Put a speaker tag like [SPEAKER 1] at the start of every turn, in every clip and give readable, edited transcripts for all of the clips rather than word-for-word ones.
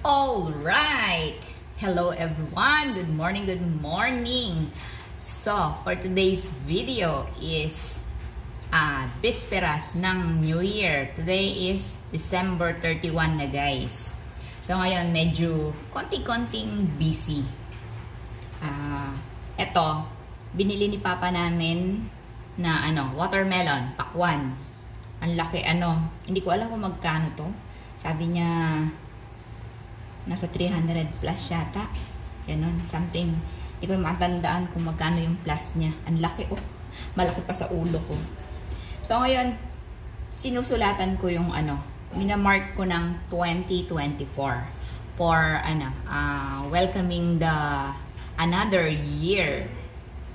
[SPEAKER 1] All right. Hello everyone. Good morning. Good morning. So, for today's video is bisperas ng New Year. Today is December 31 na guys. So, ngayon medyo konting-konting busy. Eto, binili ni Papa namin na watermelon, pakwan. Ang laki hindi ko alam kung magkano to. Sabi niya nasa 300 plus yata. Ganon, something. Hindi ko matandaan kung magkano yung plus niya. Ang laki, malaki pa sa ulo ko. So, ngayon, sinusulatan ko yung minamark ko ng 2024 for, welcoming the another year.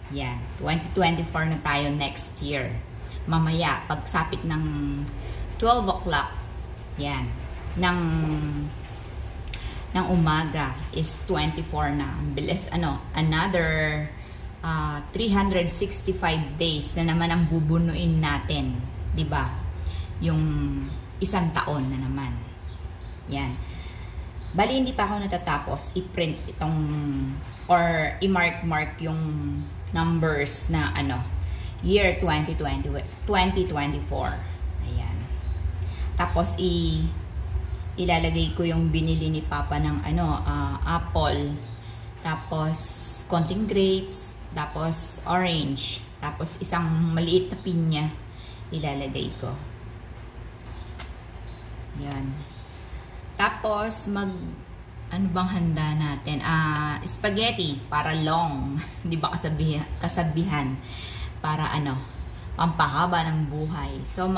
[SPEAKER 1] Yan, 2024 na tayo next year. Mamaya, pagsapit ng 12 o'clock, yan, ng umaga is 24 na. Ang bilis, another 365 days na naman ang bubunuin natin. 'Di ba? Yung isang taon na naman. Yan. Bali, hindi pa ako natatapos i-print itong or i-mark yung numbers na year 2024. Ayan. Tapos ilalagay ko yung binili ni Papa ng apple, tapos konting grapes, tapos orange, tapos isang maliit na pinya ilalagay ko. Yan. Tapos ano bang handa natin? Spaghetti para long, 'di ba kasabihan para pampahaba ng buhay. So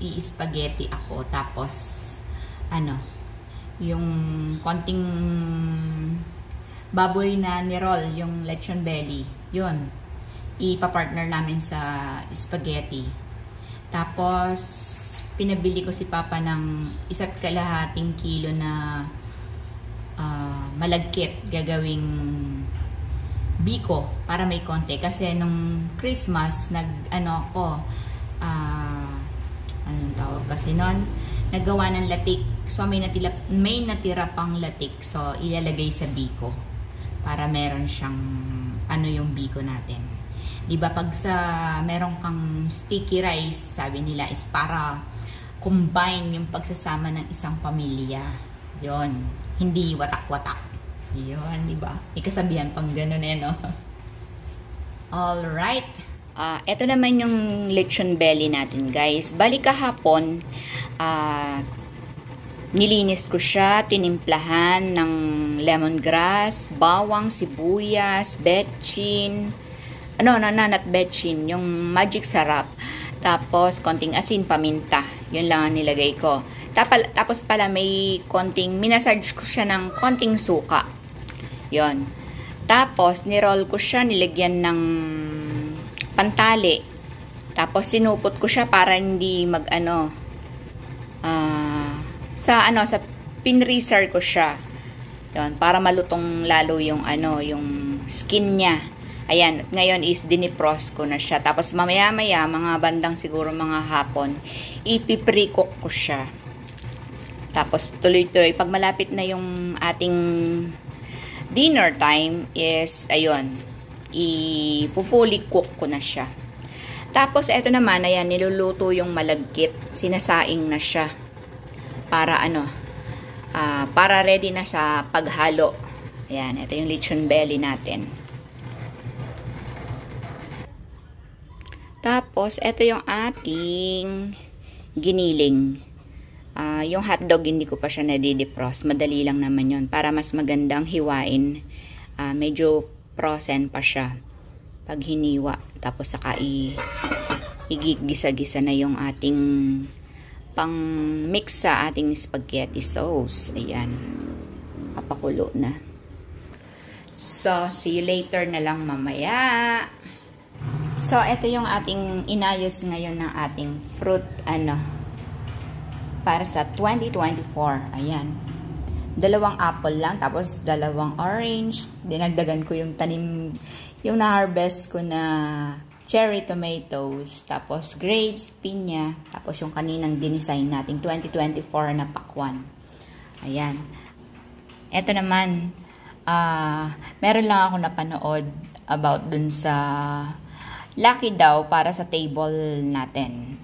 [SPEAKER 1] i-spaghetti ako, tapos yung konting baboy na nirol, yung lechon belly, yun, ipapartner namin sa spaghetti. Tapos, pinabili ko si Papa ng 1.5 kilo na malagkit, gagawing biko, para may konti. Kasi nung Christmas, anong tawag kasi nun, nagawa ng latik. So, may natira pang latik. So, ilalagay sa biko. Para meron siyang, yung biko natin. Diba, pag meron kang sticky rice, sabi nila, is para combine yung pagsasama ng isang pamilya. Yon, hindi watak-watak. Yon, diba? May kasabihan pang ganun no? Alright. Ito naman yung lechon belly natin, guys. Bali kahapon, nilinis ko siya, tinimplahan ng lemongrass, bawang, sibuyas, betchin, not betchin, yung magic sarap. Tapos, konting asin, paminta. Yun lang ang nilagay ko. Tapos pala, may minasage ko siya ng konting suka. Yun. Tapos, niroll ko siya, nilagyan ng pantali. Tapos, sinupot ko siya para hindi sa pinreaser ko siya. Yun, para malutong lalo yung yung skin niya. Ayan, ngayon is dinifrost ko na siya. Tapos mamaya-maya, mga bandang siguro mga hapon, ipiprecook ko siya. Tapos tuloy-tuloy, pag malapit na yung ating dinner time is, ayun, fully cook ko na siya. Tapos eto naman, ayan, niluluto yung malagkit. Sinasaing na siya. Para para ready na sa paghalo. Ayan, ito yung lechon belly natin. Tapos, ito yung ating giniling. Yung hotdog, hindi ko pa siya nadidefrost. Madali lang naman yun. Para mas magandang hiwain. Medyo frozen pa siya. Pag hiniwa. Tapos, saka igigisa-gisa na yung ating pang mix sa ating spaghetti sauce. Ayan. Papakulo na. So, see you later na lang mamaya. So, ito yung ating inayos ngayon ng ating fruit, para sa 2024. Ayan. 2 apple lang, tapos 2 orange. Dinagdagan ko yung yung na-harvest ko na cherry tomatoes, tapos grapes, pinya, tapos yung kaninang dinesign nating 2024 na pakwan. Ayan. Eto naman, meron lang ako napanood about dun sa lucky daw para sa table natin.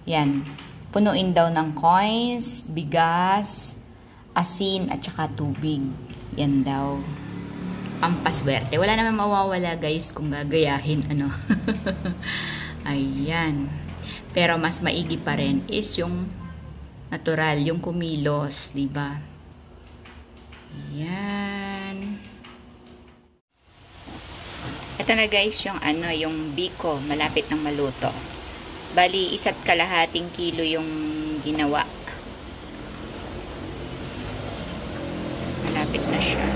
[SPEAKER 1] Yan. Punuin daw ng coins, bigas, asin, at saka tubig. Yan daw. Pampaswerte. Wala naman mawawala guys kung gagayahin ano. Ayan. Pero mas maigi pa rin is yung natural, yung kumilos, di ba? Ayan. Ito na guys yung ano, yung biko, malapit ng maluto. Bali, 1.5 kilo yung ginawa. Malapit na siya.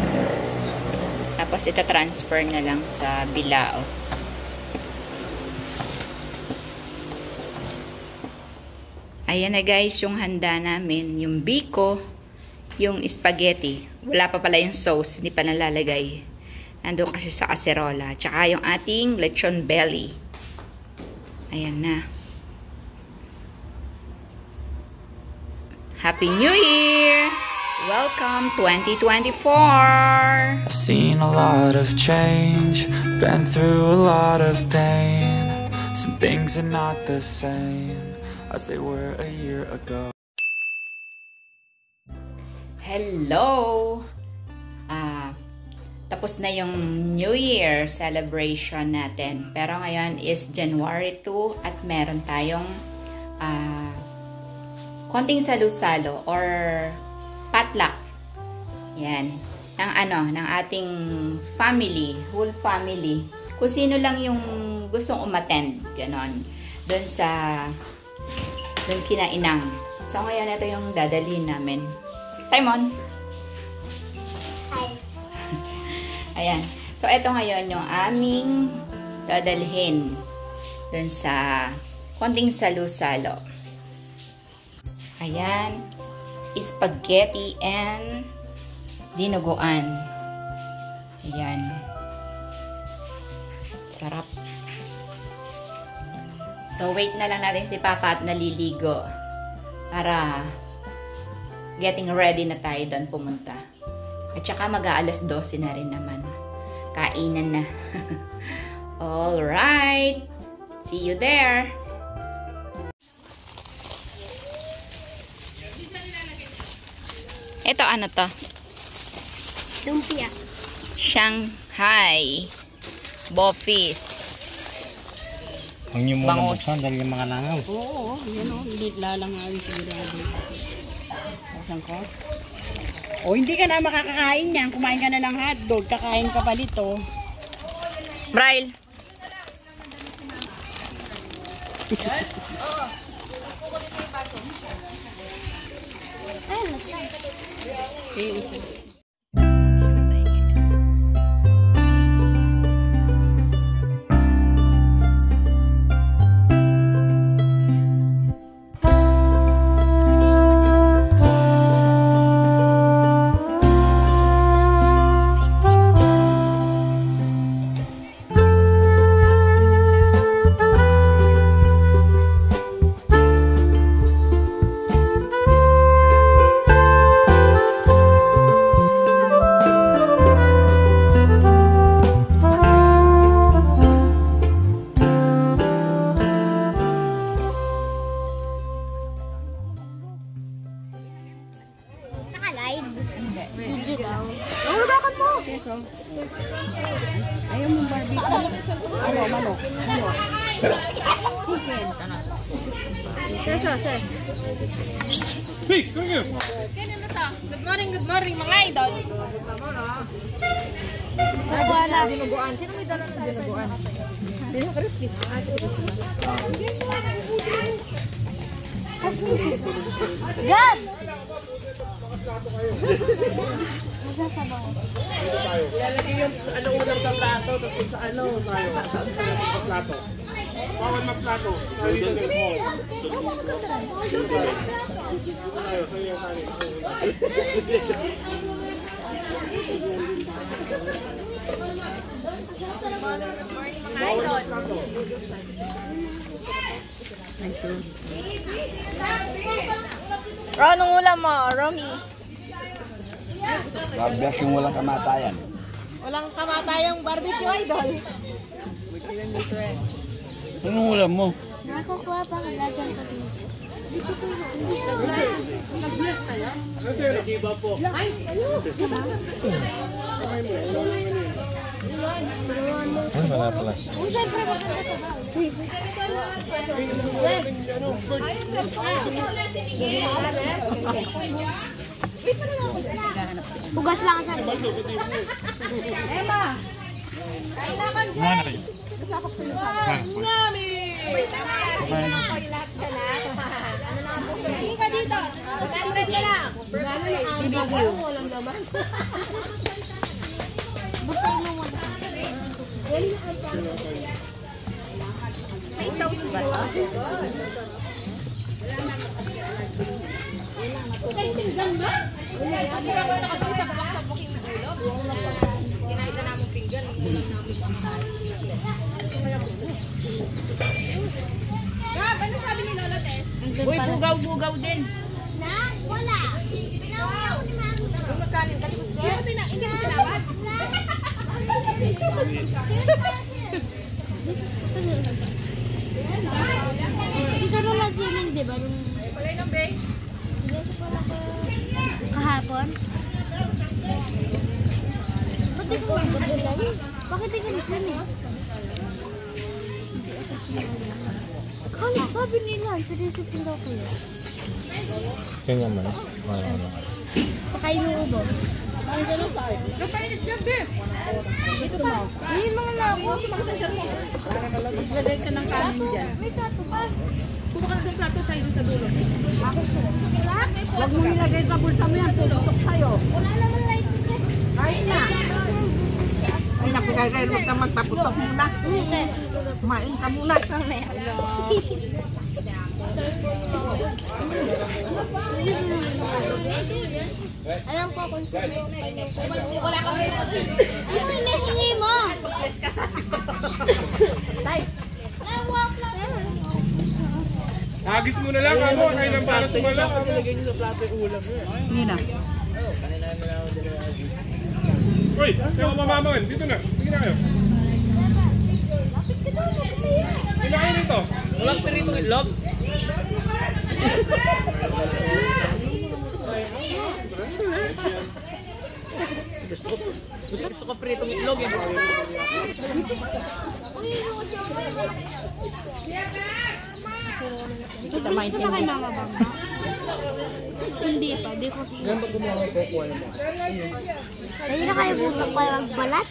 [SPEAKER 1] Tapos ito transfer na lang sa bilao. Ayan na guys, yung handa namin. Yung biko, yung spaghetti. Wala pa pala yung sauce, hindi pa nalalagay. Nandun kasi sa kaserola. Tsaka yung ating lechon belly. Ayan na. Happy New Year! Welcome 2024!
[SPEAKER 2] I've seen a lot of change, been through a lot of pain. Some things are not the same as they were a year ago.
[SPEAKER 1] Hello! Tapos na yung New Year celebration natin. Pero ngayon is January 2 at meron tayong konting salo-salo or potluck. Yan. Ng ating family, whole family. Kung sino lang yung gustong umattend, ganon. Doon kina Inang. So ngayon ito yung dadalhin namin. Simon! Hi! Ayan. So ito ngayon yung aming dadalhin doon sa konting salo-salo. Ayan. Spaghetti and dinuguan. Ayan. Sarap. So, wait na lang natin si Papa at naliligo para getting ready na tayo doon pumunta. At saka mag-aalas 12 na rin naman. Kainan na. Alright. See you there. Ito ano to?
[SPEAKER 3] Lumpia.
[SPEAKER 1] Shanghai. Bofis.
[SPEAKER 4] Huwag niyo muna
[SPEAKER 1] Bangus.
[SPEAKER 4] buksan dahil yung mga langaw.
[SPEAKER 3] Oo, yun o. Hindi lalangawin sigurado. Buksan ko. O, hindi ka na makakakain yan. Kumain ka na ng hotdog. Kakain ka pa dito.
[SPEAKER 1] Braille.
[SPEAKER 3] Ayaw mong barbecue. Ano, manok. Chicken. Sir.
[SPEAKER 4] Hey, come here!
[SPEAKER 5] Good morning mga idol.
[SPEAKER 3] Dinuguan. Sino may dala ng dinuguan?
[SPEAKER 5] Gab!
[SPEAKER 6] Ilalagay yung ano unang sa plato, tapos sa ano tayo, sa plato. Bawal magplato. Dito din mo. Tayo, sayo tayo. Bawal magplato.
[SPEAKER 5] Ro, anong ulam mo, Romy?
[SPEAKER 7] Barbecue walang kamatayan.
[SPEAKER 5] Walang kamatayang barbecue, idol.
[SPEAKER 4] Anong ulam mo?
[SPEAKER 8] Nakukuha pa ka dyan ko dito.
[SPEAKER 6] Ano sir? Iba po.
[SPEAKER 4] Ay, wala pala.
[SPEAKER 8] Siyempre maganda ba? Hugas lang sa Emma!
[SPEAKER 4] Ano kayo?
[SPEAKER 5] Hindi ka dito. 100 na lang. BBQ. Walang naman.
[SPEAKER 1] May sauce ba ito?
[SPEAKER 5] May pinggan ba? Hindi ba nakapagsak sa buking ulo? Kinain ka namin pinggan. Hindi lang namin pangkain. Gab, ano sabi ni Lola Tess?
[SPEAKER 1] Uy, bugaw-bugaw din.
[SPEAKER 8] Na? Wala.
[SPEAKER 5] Kung magkanin ka, hindi mo tinawad?
[SPEAKER 8] Hindi ka rin lang swimming, di ba?
[SPEAKER 5] Palay lang, be.
[SPEAKER 8] Kahapon? Ba't di ko magkabilan? Bakit di ka nag-swimming? Kala, sabi nila, seryoso daw kayo.
[SPEAKER 4] Kaya naman.
[SPEAKER 8] Saka inuubo.
[SPEAKER 5] Napainit yan, be.
[SPEAKER 8] Dito pa. Ay, mga labo.
[SPEAKER 3] Lagay ka ng kanin dyan.
[SPEAKER 8] May tato pa.
[SPEAKER 5] Kuha ka na ng plato sa'yo sa dulo.
[SPEAKER 3] Huwag mo nilagay sa bulsa mo yan. Tutok sa'yo.
[SPEAKER 8] Wala naman light dyan.
[SPEAKER 3] Kain na. Ay, naku, guys. Huwag ka magpaputok muna. Kumain ka muna.
[SPEAKER 8] Alam ko kung sino. Wala kami. Ano hinihingi mo?
[SPEAKER 5] Yes ka sa atin.
[SPEAKER 6] Agis mo na lang, amo. Kayo nang para sumalak, amo.
[SPEAKER 3] Nilagay niyo sa plato yung ulam. Hindi na.
[SPEAKER 6] Uy, tayo mamamangan. Dito na. Sige na kayo. Kinain nito.
[SPEAKER 3] Walang pirito itlog. Gusto ko pritong itlog eh.
[SPEAKER 8] Gusto na kay Mama Bamba? Hindi pa, di ko siya.
[SPEAKER 3] Ganun ba gumawa ng kukuha mo?
[SPEAKER 8] Dahil na kayo butak pa magbalat?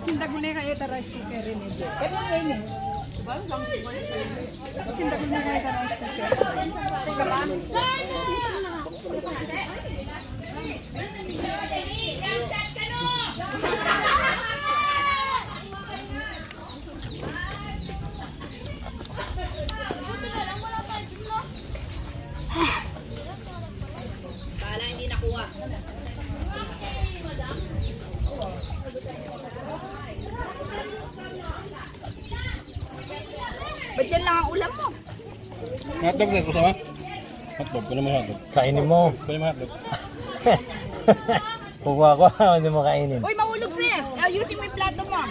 [SPEAKER 3] Sindag mo na kayo sa rice cooker rin eh. Kaya ngayon eh. Sindag mo na kayo sa rice cooker.
[SPEAKER 1] Bala, hindi nakuha. Ba't yan lang ang ulam mo?
[SPEAKER 4] Hotdog, Nes, kasama? Hotdog, pwede mo hotdog. Kainin mo. Pwede mo hotdog. Kukuha ko, hindi mo kainin.
[SPEAKER 1] Uy, mahulog sis! Ayusin mo yung plato mo.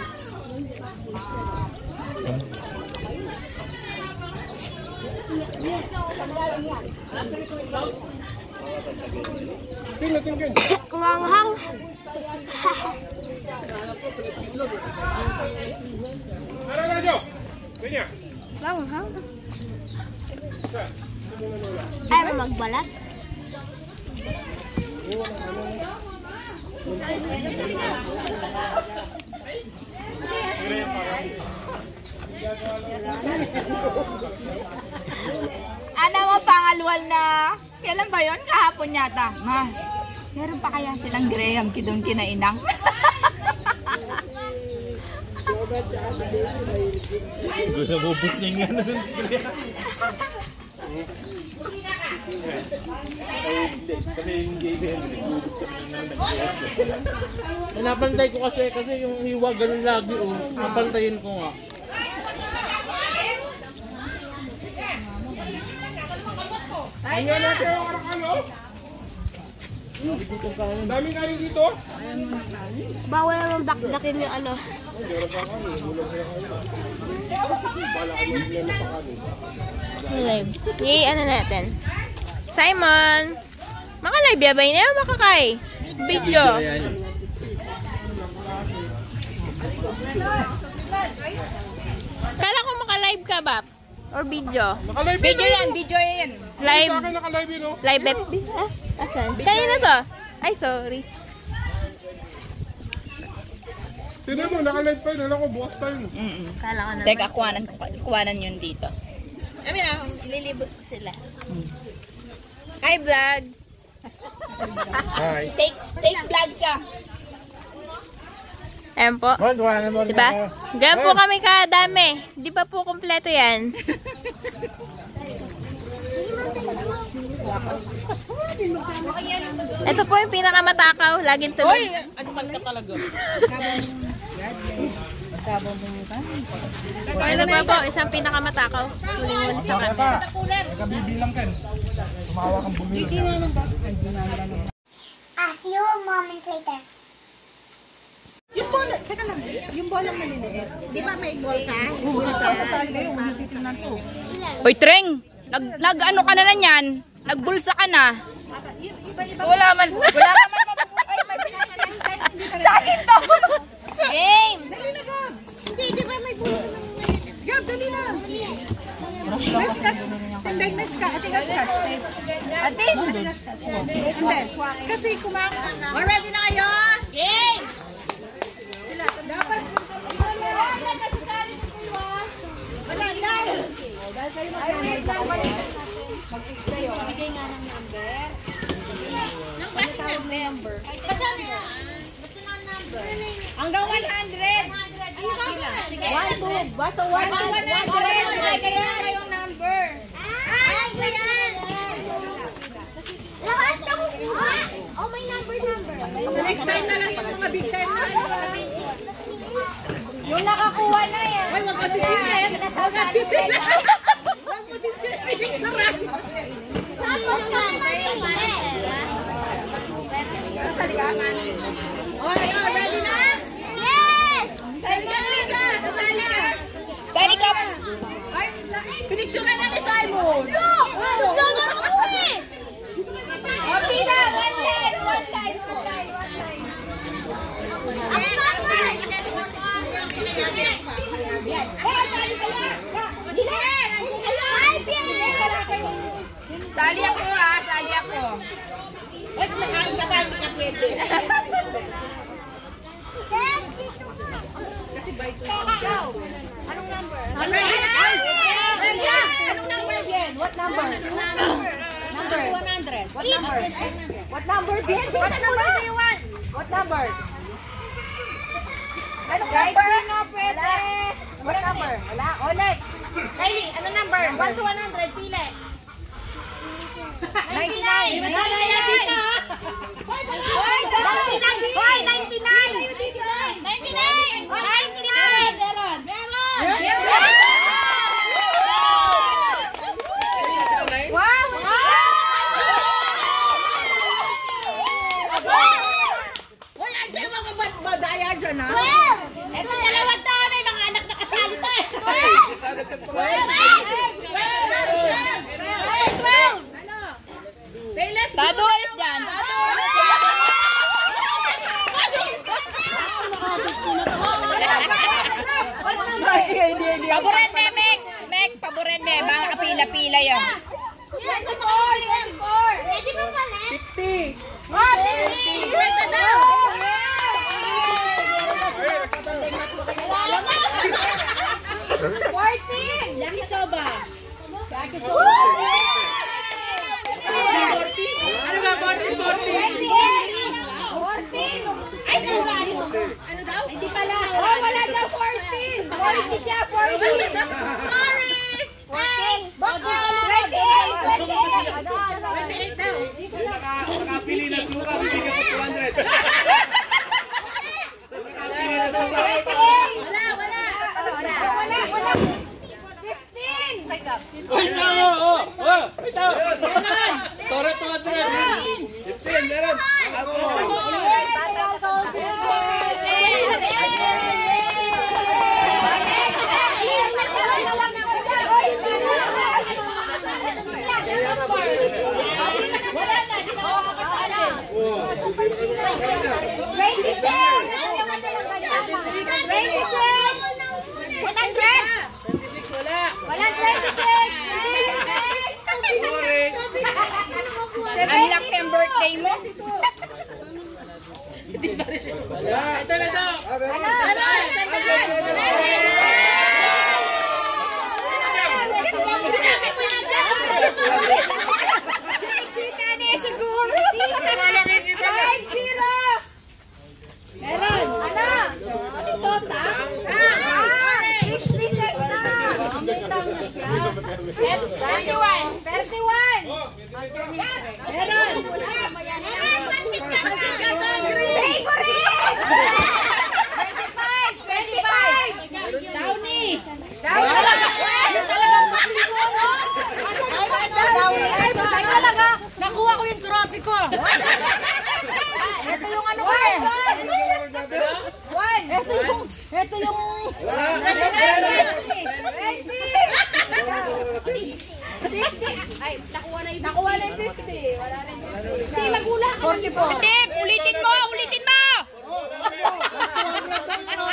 [SPEAKER 8] Kumanghang.
[SPEAKER 6] Ano na, Jo? Kanya.
[SPEAKER 8] Kumanghang. Ayaw mo magbalat?
[SPEAKER 1] Ano mo pangalwal na? Kailan ba yun? Kahapon yata. Ma, meron pa kaya silang Graham kidong kinainang?
[SPEAKER 4] Gusto bubus niya nga nun.
[SPEAKER 6] Kami hindi napantay ko kasi yung hiwa ganun lagi napantayin ko nga. Ayun natin yung ano? Dami kayo dito?
[SPEAKER 8] Bawal naman bakdakin yung ano.
[SPEAKER 5] Live. Yay, ano natin? Simon! Maka-live ya ba yun? Makakay? Video. Kala ko maka-live ka ba? Or video?
[SPEAKER 6] Naka-live
[SPEAKER 1] Video yan, video yan.
[SPEAKER 5] Live.
[SPEAKER 6] Sa akin naka-live yun, no?
[SPEAKER 5] Live. Asan? Kanina to? Ay, sorry.
[SPEAKER 6] Tignan mo, naka-live pa yun. Alam ko, bukas pa yun.
[SPEAKER 5] Kala ko na.
[SPEAKER 1] Teka, kuwanan yun dito.
[SPEAKER 5] Sabi na, lilibot ko sila. Hi, vlog.
[SPEAKER 6] Hi.
[SPEAKER 1] Take vlog siya.
[SPEAKER 5] Ayan po. Diba? Ganyan po kami kadami. Di pa po kompleto yan. Ito po yung pinakamatakaw. Laging tulog.
[SPEAKER 3] Ano man ka talaga?
[SPEAKER 5] Ito pa po, isang pinakamatakaw. Huling-huli sa kanya.
[SPEAKER 6] Nakabibilang ka. Sumawa kang bumilang.
[SPEAKER 8] A few moments later.
[SPEAKER 3] Yung bola, teka lang, yung bola maliliit. Di ba may ball ka? Oo, sasali kayo, mahipitin lang to.
[SPEAKER 1] Hoy, Treng! Nag-ano ka na na yan? Nagbulsa ka na. Wala man mabubuhay. Sa akin to!
[SPEAKER 5] Game!
[SPEAKER 3] Dali na, Gab. Hindi, di ba may bola ka ng maliliit? Gab, dali na. May scotch. Hindi, may scotch. Ate, may scotch. Ate? Hindi. Kasi kumakain. Ready na kayo?
[SPEAKER 5] Game!
[SPEAKER 3] Dapat wala nasasali ko kayo ah. Wala dahil kayo mag-fix kayo. Bigay nga ng number.
[SPEAKER 5] Nang basta number.
[SPEAKER 8] Basta na. Basta na number.
[SPEAKER 5] Hanggang 100.
[SPEAKER 3] 1, 2. Basta 1, 2, 100.
[SPEAKER 5] Kaya yung number.
[SPEAKER 8] Ay, ganyan. Lahat na kukuha. Oh, may number.
[SPEAKER 3] Next time na lang yung mga big time na.
[SPEAKER 5] Yung nakakuha na yan.
[SPEAKER 3] Ay, wag masisipin. Wag masisipin. Wag masisipin. Sarap.
[SPEAKER 8] Tapos number yung
[SPEAKER 3] Sasali ka? Okay, ready na?
[SPEAKER 8] Yes!
[SPEAKER 3] Sasali ka na siya. Sasali ka.
[SPEAKER 1] Sali ka!
[SPEAKER 3] Pinicture na ni Simon.
[SPEAKER 8] No!
[SPEAKER 5] O, pila. One time.
[SPEAKER 8] Ang number!
[SPEAKER 1] Sali ako ha, sali ako.
[SPEAKER 3] Ay, kumakain ka ba? Hindi ka pwede. Kasi by 2.
[SPEAKER 8] Anong number?
[SPEAKER 3] Ready na? Ready na? Anong number yan? What number? Number 100. What number? What number, Ben? What number do you want? What number? Anong number?
[SPEAKER 5] Sino pwede?
[SPEAKER 3] What number? Wala. O, next. Kylie, ano number? 1 to 100, pili. 99. 99. Hoy, 99. Hoy, 99.
[SPEAKER 5] 99.
[SPEAKER 3] 99.
[SPEAKER 5] Meron.
[SPEAKER 3] Wow! Hoy, ante mo ka ba't madaya dyan, ha?
[SPEAKER 8] Ito dalawang tao, may mga anak na kasali to eh.
[SPEAKER 3] 12. Ano? Payless.
[SPEAKER 1] Sadualis dyan. Paboran me, Mek. Paboran me. Mga kapila-pila yun.
[SPEAKER 8] Yes, 4. Pwede mo pala?
[SPEAKER 3] 50. 50. Wait na.
[SPEAKER 8] 14. Lucky Soba. Lucky Soba.
[SPEAKER 3] Ano ba? 40.
[SPEAKER 8] 14. Ay, ano daw? Hindi pala. Oh, wala daw 14. 40 siya, 40.
[SPEAKER 3] Sorry.
[SPEAKER 8] 14. 28. 28.
[SPEAKER 6] Wait lang, Ito! Toro 200! 15, meron!
[SPEAKER 1] Ang laki ang birthday mo.
[SPEAKER 3] Chika na siguro.
[SPEAKER 8] 5-0. Meron. Ano? Tota? 66 na. 31. Meron. Favorite! 25. Downy. Ay talaga. Nakuha ko yung trophy ko. Ito yung ano ko eh. Ito yung... Nakuha na yung 50. Wala na yung 50. Hindi, nagula. 44.
[SPEAKER 1] Tip, ulitin mo!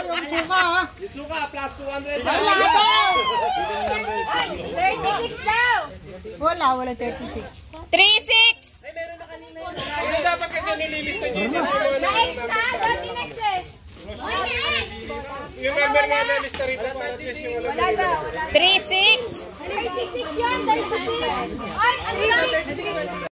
[SPEAKER 8] Yung suka ha.
[SPEAKER 6] Yung suka, plus 200.
[SPEAKER 8] Wala daw. 36 daw.
[SPEAKER 3] Wala 36.
[SPEAKER 1] 3-6!
[SPEAKER 6] Hindi dapat kasi nililista niyo.
[SPEAKER 8] Na-X na. Dati next eh.
[SPEAKER 6] Yung member na nalista rito para at least yung
[SPEAKER 8] Wala daw.
[SPEAKER 1] 3-6!
[SPEAKER 8] 36 yun. 36. Ay, ano lang.